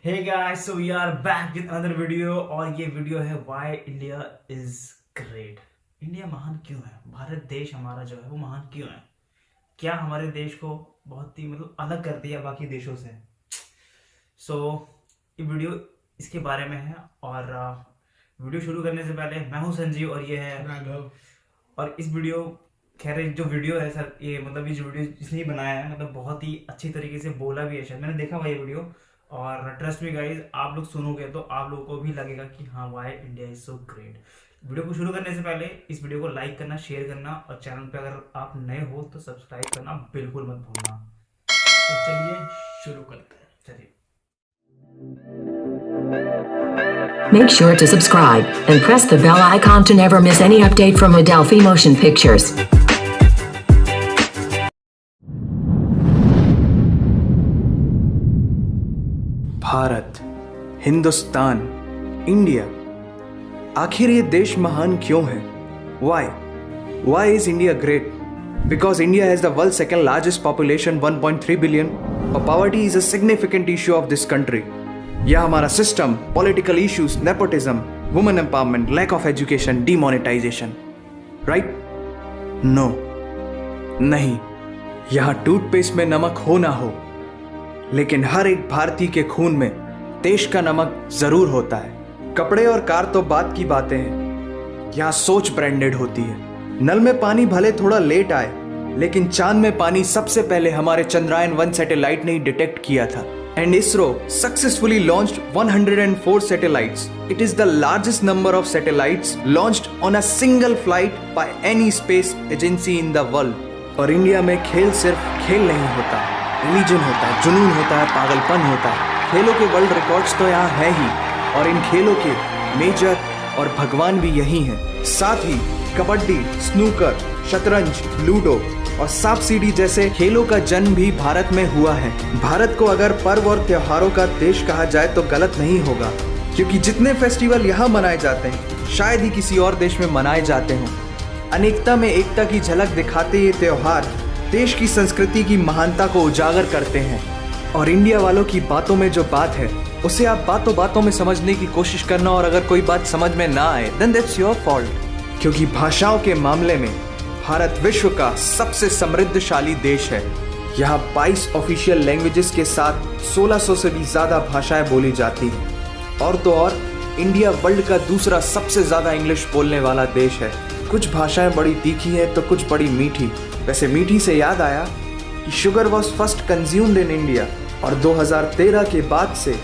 Hey guys, so we are back with another video और ये video है Why India is great। India महान क्यों है? भारत देश हमारा जो है वो महान क्यों है? क्या हमारे देश को बहुत ही अलग कर दिया बाकी देशों से? ये वीडियो इसके बारे में है। और वीडियो शुरू करने से पहले मैं हूँ संजीव और ये है राघव। और इस वीडियो खैर जो वीडियो है सर ये ये जो वीडियो जिसने बनाया है बहुत ही अच्छी तरीके से बोला भी है। शायद मैंने देखा हुआ ये वीडियो और ट्रस्ट मी गाइज, आप लोग सुनोगे तो आप लोगों को भी लगेगा कि हाँ why India is so great. Video को शुरू करने से पहले इस वीडियो को लाइक करना, शेयर करना और चैनल पे अगर आप नए हो तो सब्सक्राइब करना बिल्कुल मत भूलना। तो चलिए शुरू करते हैं। चलिए। Make sure to subscribe and press the bell icon to never miss any update from Adelphi Motion Pictures. Bharat, Hindustan, India, आखिर ये देश महान क्यों है? Why is India great? Because India has the world's second largest population, 1.3 billion. और poverty is a significant issue of this country. यह हमारा system, political issues, nepotism, women empowerment, lack of education, demonetization, right? No, नहीं। यहाँ toothpaste में नमक हो ना हो, लेकिन हर एक भारतीय के खून में देश का नमक जरूर होता है। कपड़े और कार तो बात की बातें हैं, यहाँ सोच ब्रांडेड होती है। नल में पानी भले थोड़ा लेट आए, लेकिन चांद में पानी सबसे पहले हमारे चंद्रयान 1 सैटेलाइट ने ही डिटेक्ट किया था। And ISRO successfully launched 104 satellites. It is the largest number of satellites launched on a single flight by any space agency in the world. और इंडिया में खेल सिर्फ खेल नहीं होता, रिलीजन होता है, जुनून होता है, पागलपन होता है। खेलों के वर्ल्ड रिकॉर्ड्स तो यहाँ है ही, और इन खेलों के मेजर और भगवान भी यही हैं। साथ ही कबड्डी, स्नूकर, शतरंज, लूडो और सांप सीढ़ी जैसे खेलों का जन्म भी भारत में हुआ है। भारत को अगर पर्व और त्योहारों का देश कहा जाए तो गलत नहीं होगा, क्योंकि जितने फेस्टिवल यहाँ मनाए जाते हैं शायद ही किसी और देश में मनाए जाते हों। अनेकता में एकता की झलक दिखाते ये त्योहार देश की संस्कृति की महानता को उजागर करते हैं। और इंडिया वालों की बातों में जो बात है उसे आप बातों बातों में समझने की कोशिश करना, और अगर कोई बात समझ में ना आए देन दैट्स योर फॉल्ट। क्योंकि भाषाओं के मामले में भारत विश्व का सबसे समृद्धशाली देश है। यहाँ 22 ऑफिशियल लैंग्वेजेस के साथ 1600 से भी ज्यादा भाषाएं बोली जाती हैं। और तो और इंडिया वर्ल्ड का दूसरा सबसे ज्यादा इंग्लिश बोलने वाला देश है। कुछ भाषाएं बड़ी तीखी हैं तो कुछ बड़ी मीठी। वैसे मीठी से याद आया कि sugar was first consumed in India, और 2013 के बाद से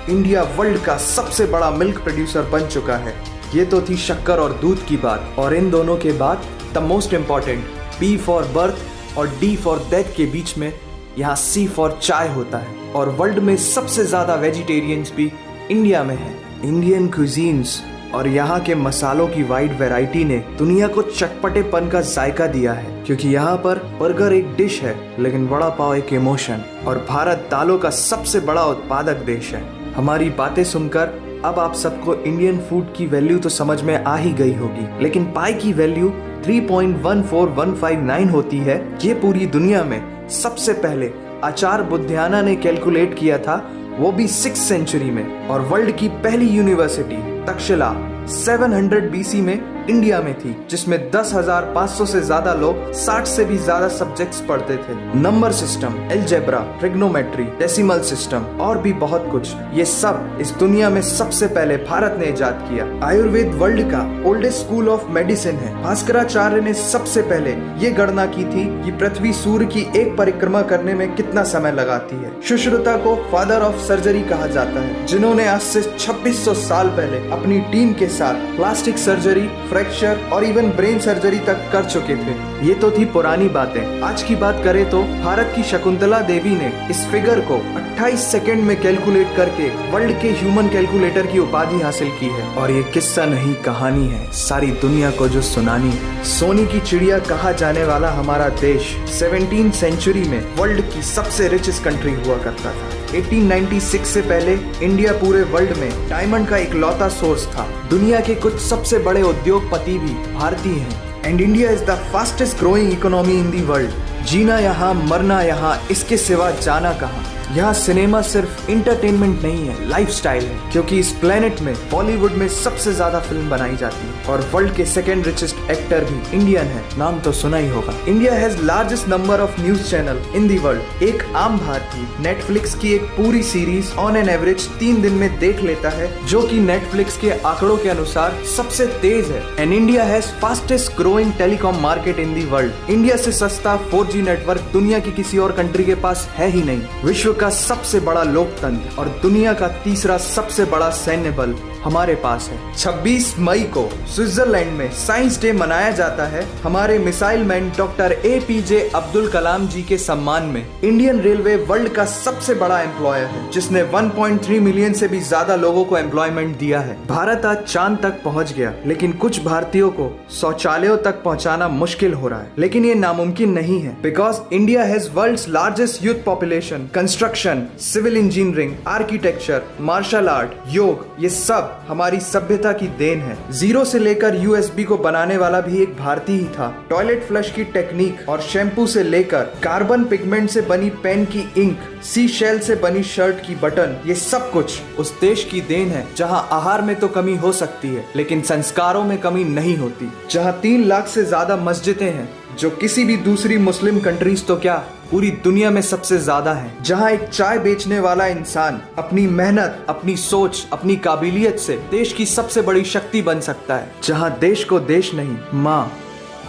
इंडिया वर्ल्ड का सबसे बड़ा मिल्क प्रोड्यूसर बन चुका है। ये तो थी शक्कर और दूध की बात, और इन दोनों के बाद the most important B for birth और D फॉर डेथ के बीच में यहाँ C फॉर चाय होता है। और वर्ल्ड में सबसे ज्यादा वेजिटेरियंस भी इंडिया में है। इंडियन क्यूजीन्स और यहाँ के मसालों की वाइड वैरायटी ने दुनिया को चटपटेपन का जायका दिया है, क्योंकि यहाँ पर बर्गर एक डिश है लेकिन वड़ा पाव एक इमोशन। और भारत दालों का सबसे बड़ा उत्पादक देश है। हमारी बातें सुनकर अब आप सबको इंडियन फूड की वैल्यू तो समझ में आ ही गई होगी, लेकिन पाई की वैल्यू 3.14159 होती है। ये पूरी दुनिया में सबसे पहले आचार्य बुद्धियाना ने कैलकुलेट किया था, वो भी 6th सेंचुरी में। और वर्ल्ड की पहली यूनिवर्सिटी तक्षशिला 700 BC में इंडिया में थी, जिसमें 10,500 से ज्यादा लोग 60 से भी ज्यादा सब्जेक्ट्स पढ़ते थे। Number system, algebra, trigonometry, decimal system और भी बहुत कुछ, ये सब इस दुनिया में सबसे पहले भारत ने इजाद किया। आयुर्वेद वर्ल्ड का ओल्डेस्ट स्कूल ऑफ मेडिसिन है। भास्कराचार्य ने सबसे पहले ये गणना की थी कि पृथ्वी सूर्य की एक परिक्रमा करने में कितना समय लगाती है। सुश्रुता को फादर ऑफ सर्जरी कहा जाता है, जिन्होंने आज से 2600 साल पहले अपनी टीम के साथ प्लास्टिक सर्जरी, फ्रैक्चर और इवन ब्रेन सर्जरी तक कर चुके थे। ये तो थी पुरानी बातें। आज की बात करें तो भारत की शकुंतला देवी ने इस फिगर को 28 सेकंड में कैलकुलेट करके वर्ल्ड के ह्यूमन कैलकुलेटर की उपाधि हासिल की है। और ये किस्सा नहीं कहानी है, सारी दुनिया को जो सुनानी है। सोने की चिड़िया कहा जाने वाला हमारा देश 17th सेंचुरी में वर्ल्ड की सबसे रिचेस्ट कंट्री हुआ करता था। 1896 से पहले इंडिया पूरे वर्ल्ड में डायमंड का इकलौता सोर्स था। दुनिया के कुछ सबसे बड़े उद्योगपति भी भारतीय हैं। And India is the fastest growing economy in the world. जीना यहाँ मरना यहाँ, इसके सिवा जाना कहाँ। यहाँ सिनेमा सिर्फ इंटरटेनमेंट नहीं है, लाइफस्टाइल है, क्योंकि इस प्लेनेट में बॉलीवुड में सबसे ज्यादा फिल्म बनाई जाती है और वर्ल्ड के सेकंड रिचेस्ट एक्टर भी इंडियन है। नाम तो सुना ही होगा। India has largest number of news channel in the world. एक आम भारतीय नेटफ्लिक्स की एक पूरी सीरीज ऑन एन एवरेज 3 दिन में देख लेता है, जो कि नेटफ्लिक्स के आंकड़ों के अनुसार सबसे तेज है। And India has fastest growing telecom market in the world. India से सस्ता 4G नेटवर्क दुनिया की किसी और कंट्री के पास है ही नहीं। विश्व का सबसे बड़ा लोकतंत्र और दुनिया का तीसरा सबसे बड़ा सैन्य बल हमारे पास है। 26 मई को स्विट्जरलैंड में साइंस डे मनाया जाता है हमारे missile man doctor APJ Abdul Kalam ji के सम्मान में। इंडियन रेलवे वर्ल्ड का सबसे बड़ा एम्प्लॉयर है, जिसने 1.3 मिलियन से भी ज्यादा लोगों को एम्प्लॉयमेंट दिया है। भारत आज चांद तक पहुंच गया, लेकिन कुछ भारतीयों को शौचालयों तक पहुंचाना मुश्किल हो रहा है। लेकिन ये नामुमकिन नहीं है, because India has world's largest youth population. Construction, civil engineering, architecture, martial art, yoga, ये सब हमारी सभ्यता की देन है। जीरो से लेकर USB को बनाने वाला भी एक भारतीय ही था। टॉयलेट फ्लश की टेक्निक और शैम्पू से लेकर कार्बन पिगमेंट से बनी पेन की इंक, सी शेल से बनी शर्ट की बटन, ये सब कुछ उस देश की देन है जहां आहार में तो कमी हो सकती है, लेकिन संस्कारों में कमी नहीं होती। जहां 3 लाख से ज्यादा मस्जिदें हैं, जो किसी भी दूसरी मुस्लिम कंट्रीज तो क्या पूरी दुनिया में सबसे ज्यादा है। जहां एक चाय बेचने वाला इंसान अपनी मेहनत, अपनी सोच, अपनी काबिलियत से देश की सबसे बड़ी शक्ति बन सकता है। जहां देश को देश नहीं, माँ,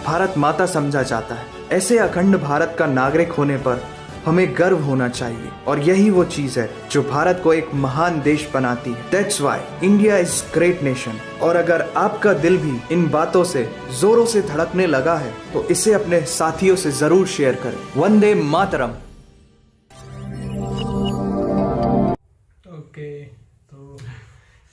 भारत माता समझा जाता है। ऐसे अखंड भारत का नागरिक होने पर हमें गर्व होना चाहिए, और यही वो चीज है जो भारत को एक महान देश बनाती है। That's why India is great nation। और अगर आपका दिल भी इन बातों से जोरों से धड़कने लगा है, तो इसे अपने साथियों से जरूर शेयर करें। वंदे मातरम। ओके, तो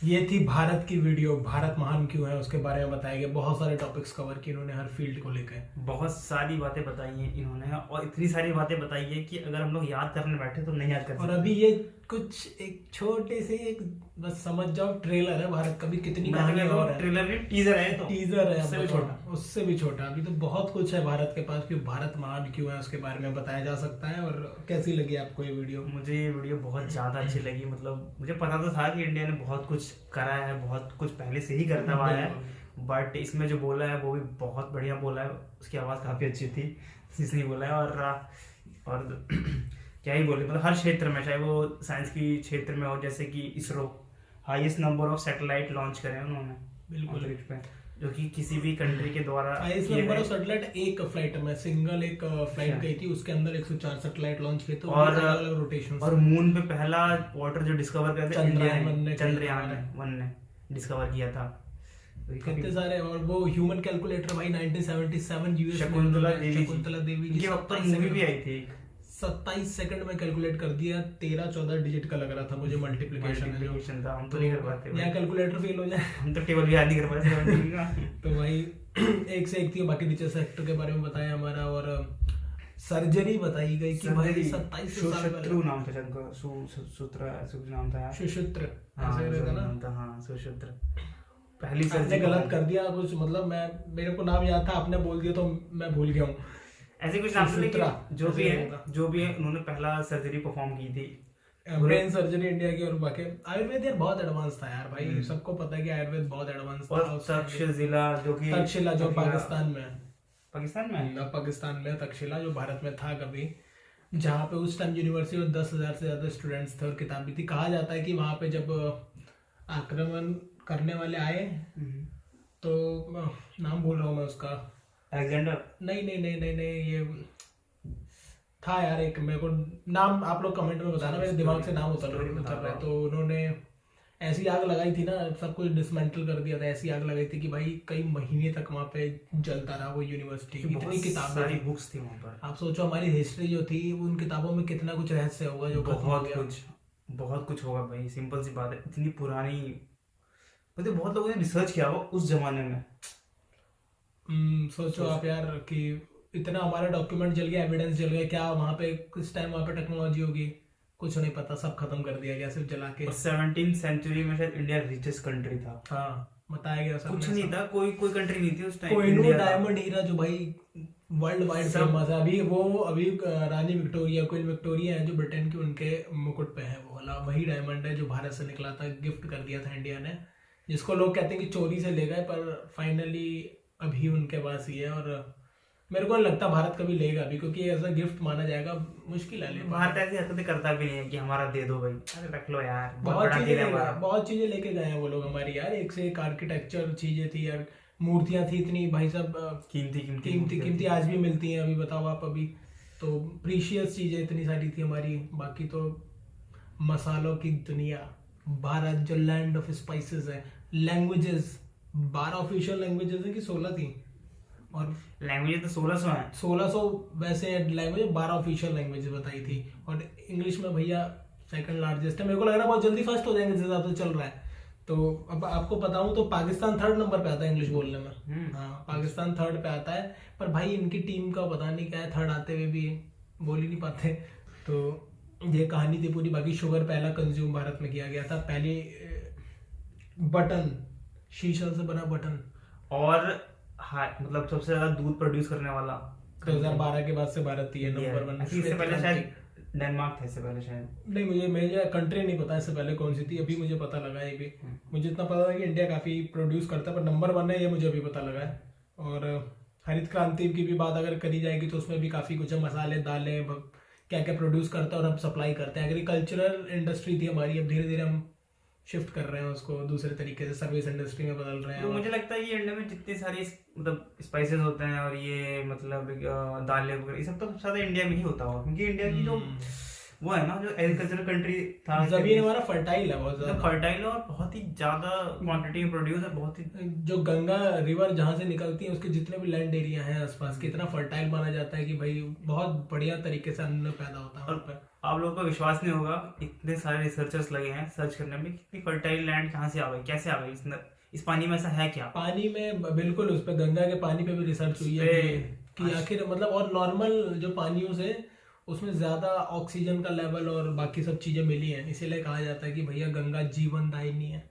ये थी भारत की वीडियो। भारत महान क्यों है उसके बारे में बताया गया। बहुत सारे टॉपिक्स कवर किए इन्होंने हर फील्ड को लेकर। बहुत सारी बातें बताई हैं इन्होंने, और इतनी सारी बातें बताई है कि अगर हम लोग याद करने बैठे तो नहीं याद कर सकते। और अभी ये कुछ एक छोटे से एक बस समझ जाओ ट्रेलर है भारत का भी। कितनी कहानियां और है। ट्रेलर नहीं, टीजर है, तो टीजर है, उससे भी छोटा। उससे भी छोटा। अभी तो बहुत कुछ है भारत के पास कि भारत महान क्यों है उसके बारे में बताया जा सकता है। और कैसी लगी आपको ये वीडियो? मुझे ये वीडियो बहुत ज़्यादा अच्छी लगी। मतलब मुझे पता तो था कि इंडिया ने बहुत कुछ करा है, बहुत कुछ पहले से ही करता हुआ है, बट इसमें जो बोला है वो भी बहुत बढ़िया बोला है। उसकी आवाज़ काफ़ी अच्छी थी जिसने बोला है। और क्या ही बोले, मतलब हर क्षेत्र में, चाहे वो साइंस की क्षेत्र में हो, जैसे कि ISRO highest number of satellite launch करे उन्होंने बिल्कुल पे, जो कि किसी भी कंट्री के द्वारा हाईएस्ट नंबर ऑफ सैटेलाइट एक फ्लाइट में, सिंगल एक फ्लाइट गई थी, उसके अंदर 104 सैटेलाइट लॉन्च किए थे और अलग रोटेशन। और मून पे पहला वाटर जो डिस्कवर किया था चंद्रयान चंद्रयान 1 ने डिस्कवर किया था। कितने सारे। और वो ह्यूमन कैलकुलेटर भाई 1977 यूएस में शकुंतला देवी की मूवी भी आई थी। 27 सेकंड में कैलकुलेट कर दिया। 13-14 डिजिट का लग रहा था मुझे मल्टीप्लिकेशन था। हम तो नहीं कर पाते, यहाँ कैलकुलेटर फेल हो जाए। हम तो टेबल भी याद नहीं कर पाते। तो भाई एक से एक थी। बाकी टीचर सेक्टर के बारे में बताया हमारा, और सर्जरी बताई गई कि भाई 27 सुशत्रु नाम था जिनका, सुसूत्र नाम था, सुशुत्र नाम था। हाँ, सुशुत्र। पहली सर्जरी गलत कर दिया कुछ, मतलब मेरे को नाम याद था, आपने बोल दिया तो मैं भूल गया हूँ। ऐसे कुछ नाम थे। जो भी है उन्होंने पहला सर्जरी परफॉर्म की थी, ब्रेन सर्जरी इंडिया की। और बाकी आयुर्वेद यार बहुत एडवांस था यार भाई, सबको पता है कि आयुर्वेद बहुत एडवांस था। और तक्षशिला जो पाकिस्तान में पाकिस्तान में तक्षशिला जो भारत में था कभी, जहाँ पे उस टाइम यूनिवर्सिटी में 10,000 से ज्यादा स्टूडेंट्स थे और किताब भी थी। कहा जाता है कि वहाँ पे जब आक्रमण करने वाले आए, तो नाम भूल रहा हूँ मैं उसका, अलेक्जेंडर, नहीं, ये था यार एक, मेरे को नाम आप लोग कमेंट में बताना, मेरे दिमाग से नाम उतर रहा है। तो उन्होंने ऐसी आग लगाई थी ना, सब कुछ डिसमेंटल कर दिया था। ऐसी आग लगाई थी कि भाई कई महीने तक वहाँ पे जलता रहा वो यूनिवर्सिटी। इतनी किताबें, सारी बुक्स थी वहाँ पर। आप सोचो हमारी हिस्ट्री जो थी, उन किताबों में कितना कुछ रहस्य होगा जो बहुत कुछ होगा भाई। सिंपल सी बात है, इतनी पुरानी, मतलब बहुत लोगों ने रिसर्च किया होगा उस जमाने में। सोचो आप यार कि इतना हमारा डॉक्यूमेंट जल गया, एविडेंस जल गया। क्या वहाँ पे किस टाइम वहाँ पे टेक्नोलॉजी होगी, कुछ नहीं पता, सब खत्म कर दिया गया सिर्फ जला के। 17वीं सेंचुरी में शायद इंडिया रिचेस्ट कंट्री था। हाँ, बताया गया सब। कुछ नहीं था, कोई कंट्री नहीं थी उस टाइम। कोहिनूर डायमंड हीरा जो भाई वर्ल्ड वाइड सब- फेमस है। अभी रानी विक्टोरिया, क्वीन विक्टोरिया है जो ब्रिटेन की, उनके मुकुट पे है वो वाला वही डायमंड है जो भारत से निकला था, गिफ्ट कर दिया था इंडिया ने, जिसको लोग कहते हैं कि चोरी से ले गए, पर फाइनली अभी उनके पास ही है। और मेरे को नहीं लगता भारत कभी लेगा अभी, क्योंकि एज अ गिफ्ट माना जाएगा, मुश्किल है ले भारत ऐसी हरकतें करता भी नहीं है कि हमारा दे दो भाई, अरे रख लो यार, बहुत बहुत बड़ा चीजें दिल है हमारा। बहुत चीजें लेके गए हैं वो लोग हमारी यार, एक से एक आर्किटेक्चर चीजें थी यार, मूर्तियां थी इतनी भाई सब, कीमती कीमती आज भी मिलती हैं, अभी बताओ आप, अभी तो प्रीशियस चीजें इतनी सारी थी हमारी। बाकी तो मसालों की दुनिया, भारत जो लैंड ऑफ स्पाइसेस है। लैंग्वेजेस 12 ऑफिशियल लैंग्वेजेस है कि 16 थी, और लैंग्वेज तो 1600 है। 1600 वैसे लैंग्वेज, 12 ऑफिशियल लैंग्वेज बताई थी, और इंग्लिश में भैया सेकंड लार्जेस्ट है। मेरे को लग रहा है बहुत जल्दी फर्स्ट हो जाएंगे जिस हिसाब से चल रहा है। तो अब आपको बताऊं तो पाकिस्तान 3rd नंबर पे आता है इंग्लिश बोलने में। हाँ, पाकिस्तान 3rd पे आता है, पर भाई इनकी टीम का पता नहीं क्या है, 3rd आते हुए भी बोल ही नहीं पाते। तो ये कहानी थी पूरी। बाकी शुगर पहला कंज्यूम भारत में किया गया था, पहले बटन, शीशा से बना बटन, और हाँ, मतलब सबसे ज्यादा दूध प्रोड्यूस करने वाला 2012 के बाद से भारत ही है इंडिया नंबर है। 1। इससे पहले शायद डेनमार्क था, इससे पहले शायद। नहीं, मुझे कंट्री नहीं पता इससे पहले कौन सी थी, अभी मुझे पता लगा है। ये भी मुझे इतना पता था कि इंडिया काफी प्रोड्यूस करता है, पर नंबर 1 है ये मुझे अभी पता लगा है। और हरित क्रांति की भी बात अगर करी जाएगी तो उसमें भी काफी कुछ है, मसाले, दालें, क्या क्या प्रोड्यूस करता है और हम सप्लाई करते हैं। एग्रीकल्चरल इंडस्ट्री थी हमारी, अब धीरे धीरे हम शिफ्ट कर रहे हैं उसको दूसरे तरीके से, सर्विस इंडस्ट्री में बदल रहे हैं। तो मुझे लगता है कि इंडिया में जितने सारे मतलब स्पाइसेस होते हैं और ये मतलब दालें वगैरह, ये सब तो सबसे ज्यादा इंडिया में ही होता होगा, क्योंकि इंडिया की जो वो है ना, जो एग्रीकल्चरल कंट्री था, जमीन हमारा फर्टाइल है बहुत ज्यादा, फर्टाइल और बहुत ही ज्यादा क्वांटिटी में प्रोड्यूस है, बहुत ही। जो गंगा रिवर जहाँ से निकलती है उसके जितने भी लैंड एरिया है आसपास, कितना फर्टाइल माना जाता है कि भाई बहुत बढ़िया तरीके से अन्न पैदा होता है। और आप लोगों को विश्वास नहीं होगा, इतने सारे रिसर्चर्स लगे हैं सर्च करने में कितनी फर्टाइल लैंड कहाँ से आ गई, कैसे आ गई, इस पानी में ऐसा है क्या। पानी में बिल्कुल, उस पर गंगा के पानी पे भी रिसर्च हुई है कि आखिर मतलब, और नॉर्मल जो पानियों से उसमें ज्यादा ऑक्सीजन का लेवल और बाकी सब चीजें मिली हैं, इसीलिए कहा जाता है कि भैया गंगा जीवनदायिनी है।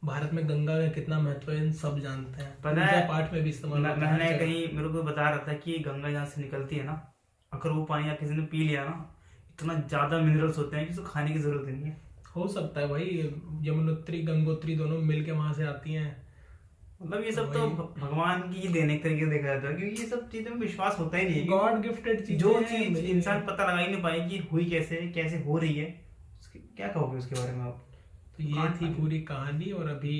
भारत में गंगा का कितना महत्व है सब जानते हैं, पूजा पाठ में भी इस्तेमाल होता है। मैंने कहीं मेरे को बता रहा था कि गंगा जहाँ से निकलती है ना, अगर वो पानी किसी ने पी लिया ना, इतना ज्यादा मिनरल्स होते हैं कि उसको खाने की जरूरत नहीं है। हो सकता है भाई, यमुनोत्री गंगोत्री दोनों मिलके वहां से आती हैं। मतलब ये सब तो भगवान की देने एक तरीके से देखा जाता है, क्योंकि ये सब चीजों में विश्वास होता ही नहीं है। गॉड गिफ्टेड चीज, जो चीज इंसान पता लगा ही नहीं पाएगी हुई कैसे, कैसे हो रही है, क्या कहोगे उसके बारे में आप? तो ये थी पूरी कहानी, और अभी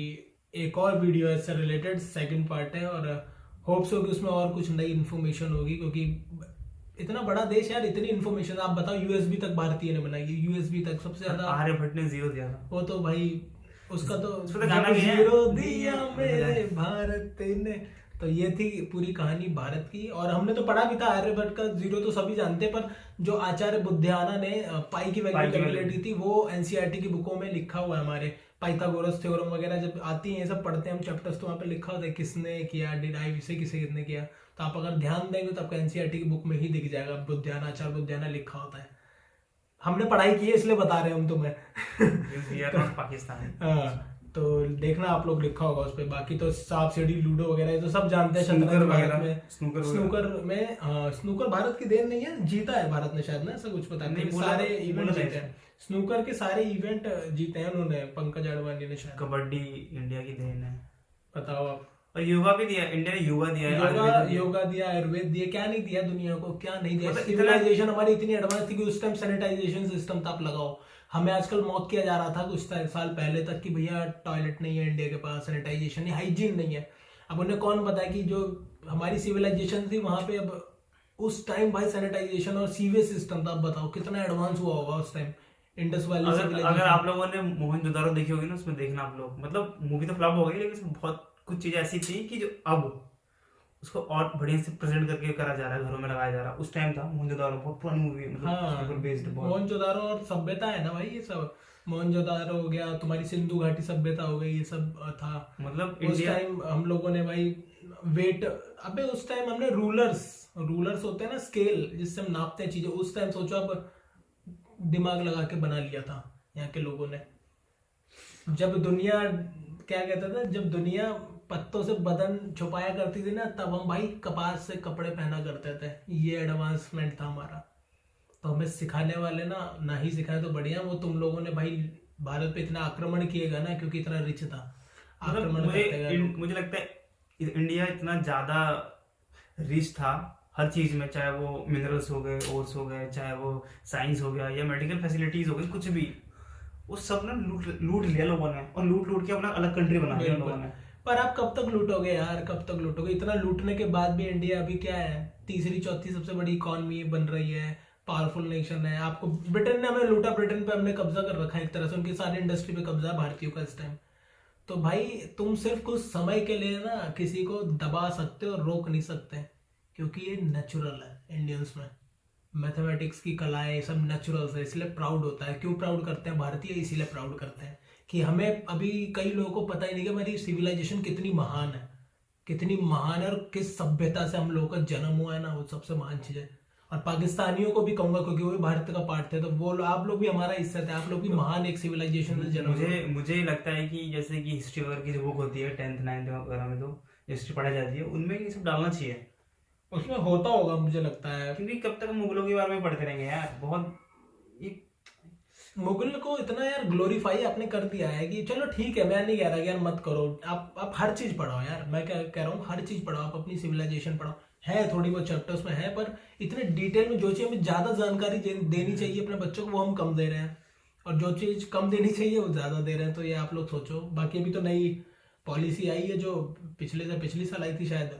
एक और वीडियो है इससे रिलेटेड, सेकंड पार्ट है, और होप्स हो कि उसमें और कुछ नई इन्फॉर्मेशन होगी, क्योंकि इतना बड़ा देश यार, इतनी इन्फॉर्मेशन। आप बताओ, यूएसबी तक भारतीय ने बनाई है, यूएसबी तक सबसे ज्यादा आर्यभट्ट ने 0 दिया था। वो तो भाई उसका तो गाना भी है, 0 दिया मेरे भारत ने। तो ये थी पूरी कहानी भारत की, और हमने तो पढ़ा भी था आर्यभट्ट का 0 तो सभी जानते, पर जो आचार्य बुद्धियाना ने पाई की वैल्यू कैलकुलेट की थी, वो एनसीईआरटी की बुकों में लिखा हुआ है। हमारे पाइथागोरस थ्योरम वगैरह जब आती हैं, ये सब पढ़ते हैं हम चैप्टर्स, तो वहाँ पे लिखा होता है किसने किया, डिराइव इसे किसे कितने किया। तो आप अगर ध्यान देंगे तो आपको एनसीईआरटी की बुक में ही दिख जाएगा, बुद्धियाना, आचार्य बुद्धियाना लिखा होता है। हमने पढ़ाई की है इसलिए बता रहे हैं हम तुम्हें। पाकिस्तान। हाँ, तो देखना आप लोग, लिखा होगा उस पर। बाकी तो सांप सीढ़ी लूडो वगैरह तो सब जानते हैं। स्नूकर भारत में, स्नूकर में, हाँ, स्नूकर भारत की देन नहीं है, जीता है भारत ने शायद ना, ऐसा कुछ पता नहीं। सारे इवेंट जीते हैं, स्नूकर के सारे इवेंट जीते हैं उन्होंने, पंकज अडवाणी ने शायद। कबड्डी इंडिया की देन है, बताओ आप। और योगा भी दिया, इंडिया ने योगा दिया है, योगा दिया, आयुर्वेद दिया, क्या नहीं दिया दुनिया को, क्या नहीं दिया। सिविलाइजेशन हमारी इतनी एडवांस थी कि उस टाइम सैनिटाइजेशन सिस्टम था, आप लगाओ। हमें आजकल मौत किया जा रहा था कुछ साल पहले तक कि भैया टॉयलेट नहीं है इंडिया के पास, सैनिटाइजेशन नहीं, हाइजीन नहीं है। अब उन्हें कौन बताया कि जो हमारी सिविलाइजेशन थी वहां पे, अब उस टाइम भाई सैनिटाइजेशन और सीवेज सिस्टम था। अब बताओ कितना एडवांस हुआ होगा उस टाइम इंडस वैली सिविलाइजेशन। अगर आप लोगों ने मोहनजोदारो देखी होगी ना, उसमें देखना आप लोग, मतलब मूवी तो फ्लॉप हो गई, लेकिन उसमें बहुत कुछ चीजें ऐसी थी कि जो अब उसको और बढ़िया से प्रेजेंट करके करा जा रहा है, घरों में लगाया जा रहा है। उस टाइम था मोहनजोदारो, बहुत पुरानी मूवी, मतलब बेस्ड बहुत। मोहनजोदारो और सभ्यता है ना भाई, ये सब मोहनजोदारो हो गया, तुम्हारी सिंधु घाटी सभ्यता हो गई, ये सब था। मतलब उस टाइम हम लोगों ने भाई वेट, अबे उस टाइम हमने रूलर्स होते हैं ना, स्केल जिससे हम नापते हैं चीजें, उस टाइम सोचो अब दिमाग लगा के बना लिया था यहाँ के लोगों ने। जब दुनिया क्या कहता था, जब दुनिया पत्तों से बदन छुपाया करती थी ना, तब हम भाई कपास से कपड़े पहना करते थे। ये एडवांसमेंट था हमारा। तो हमें सिखाने वाले ना ही सिखाए तो बढ़िया। वो तुम लोगों ने भाई भारत पे इतना आक्रमण किएगा ना, क्योंकि इतना रिच था, आक्रमण करते गए लोग। मुझे लगता है इंडिया इतना ज्यादा रिच था हर चीज में, चाहे वो मिनरल्स हो गए, ओर्स हो गए, चाहे वो साइंस हो गया या मेडिकल फैसिलिटीज हो गई, कुछ भी वो सब ना लूट लिया लोगों ने, और लूट के अपना अलग कंट्री बना दिया लोगों ने। पर आप कब तक लूटोगे यार, कब तक लूटोगे? इतना लूटने के बाद भी इंडिया अभी क्या है, तीसरी चौथी सबसे बड़ी इकॉनमी बन रही है, पावरफुल नेशन है। आपको ब्रिटेन ने हमें लूटा, ब्रिटेन पे हमने कब्जा कर रखा है एक तरह से, उनकी सारी इंडस्ट्री पे कब्जा है भारतीयों का इस टाइम। तो भाई तुम सिर्फ कुछ समय के लिए ना किसी को दबा सकते हो, रोक नहीं सकते, क्योंकि ये नेचुरल है इंडियंस में। मैथमेटिक्स की कलाएं सब नेचुरल है, इसलिए प्राउड होता है। क्यों प्राउड करते हैं भारतीय? इसीलिए प्राउड करते हैं कि हमें, अभी कई लोगों को पता ही नहीं कि हमारी सिविलाइजेशन कितनी महान है, कितनी महान है, और किस सभ्यता से हम लोगों का जन्म हुआ है ना, वो सबसे महान चीज है। और पाकिस्तानियों को भी कहूंगा, क्योंकि वो भी भारत का पार्ट थे, तो वो आप लोग भी हमारा हिस्सा थे, आप लोग भी महान एक सिविलाइजेशन से जन्म। मुझे लगता है कि जैसे कि हिस्ट्री वगैरह की जो बुक होती है 10th 9th वगैरह में, तो हिस्ट्री पढ़ाई जाती है, उनमें ये सब डालना चाहिए। उसमें होता होगा मुझे लगता है, क्योंकि कब तक मुगलों के बारे में पढ़ते रहेंगे यार। बहुत मुगल को इतना यार ग्लोरीफाई आपने कर दिया है कि चलो ठीक है, मैं नहीं कह रहा कि यार मत करो, आप हर चीज पढ़ाओ यार, मैं क्या कह रहा हूँ, हर चीज पढ़ाओ, आप अपनी सिविलाइजेशन पढ़ाओ, है थोड़ी बहुत चैप्टर्स में है, पर इतने डिटेल में जो चीज हमें ज्यादा जानकारी देनी चाहिए अपने बच्चों को, वो हम कम दे रहे हैं, और जो चीज कम देनी चाहिए वो ज्यादा दे रहे हैं। तो ये आप लोग सोचो। बाकी अभी तो नई पॉलिसी आई है जो पिछली साल आई थी शायद,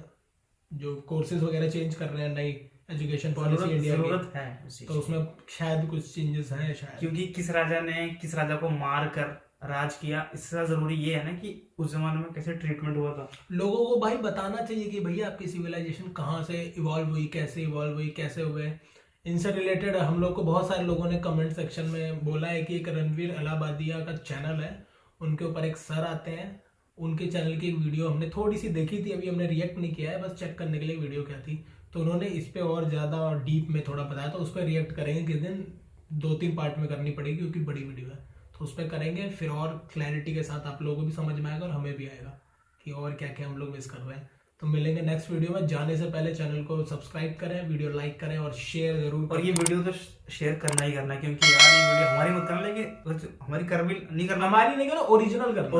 जो कोर्सेज वगैरह चेंज कर रहे हैं, नई एजुकेशन पॉलिसी इंडिया की है, तो उसमें शायद कुछ चेंजेस हैं शायद। क्योंकि किस राजा को मार कर राज किया, इससे जरूरी ये है ना कि उस जमाने में कैसे ट्रीटमेंट हुआ था। लोगों को भाई बताना चाहिए कि भैया आपकी सिविलाइजेशन कहाँ से इवॉल्व हुई, कैसे इवॉल्व हुई, कैसे हुए। इनसे रिलेटेड हम लोग को बहुत सारे लोगों ने कमेंट सेक्शन में बोला है कि एक रणवीर अलाहाबादिया का चैनल है, उनके ऊपर एक सर आते हैं, उनके चैनल की एक वीडियो हमने थोड़ी सी देखी थी, अभी हमने रिएक्ट नहीं किया है, बस चेक करने के लिए वीडियो क्या थी, तो उन्होंने इस पे और ज़्यादा डीप में थोड़ा बताया, तो उस पर रिएक्ट करेंगे किस दिन, 2-3 पार्ट में करनी पड़ेगी क्योंकि बड़ी वीडियो है, तो उस पर करेंगे, फिर और क्लैरिटी के साथ आप लोगों को भी समझ में आएगा और हमें भी आएगा कि और क्या क्या हम लोग मिस कर रहे हैं। तो मिलेंगे नेक्स्ट वीडियो में। जाने से पहले चैनल को सब्सक्राइब करें, वीडियो लाइक करें और शेयर जरूर और ये वीडियो तो शेयर करना ही करना है, क्योंकि यार ये वीडियो हमारी मत करना, लेकिन हमारी कर भी नहीं करना, हमारी नहीं करना, ओरिजिनल करना,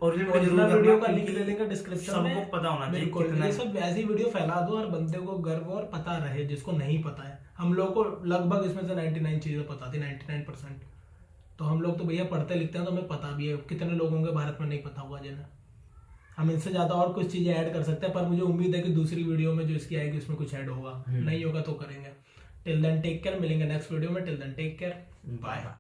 ओरिजिनल वीडियो का लिंक दे देंगे डिस्क्रिप्शन में, सबको पता होना चाहिए बिल्कुल। ये सब ऐसी वीडियो फैला दो और बंदे को गर्व और पता रहे, जिसको नहीं पता है। हम लोग को लगभग इसमें से 99 चीजें पता थी, 99%। तो हम लोग तो भैया पढ़ते लिखते हैं, तो हमें पता भी है। कितने लोगों के भारत में नहीं पता होगा जिन्हें, हम इनसे ज्यादा और कुछ चीजें ऐड कर सकते हैं, पर मुझे उम्मीद है कि दूसरी वीडियो में जो इसकी आएगी उसमें कुछ ऐड होगा, नहीं होगा तो करेंगे। टिल देन टेक केयर, मिलेंगे नेक्स्ट वीडियो में। Till then take care, bye.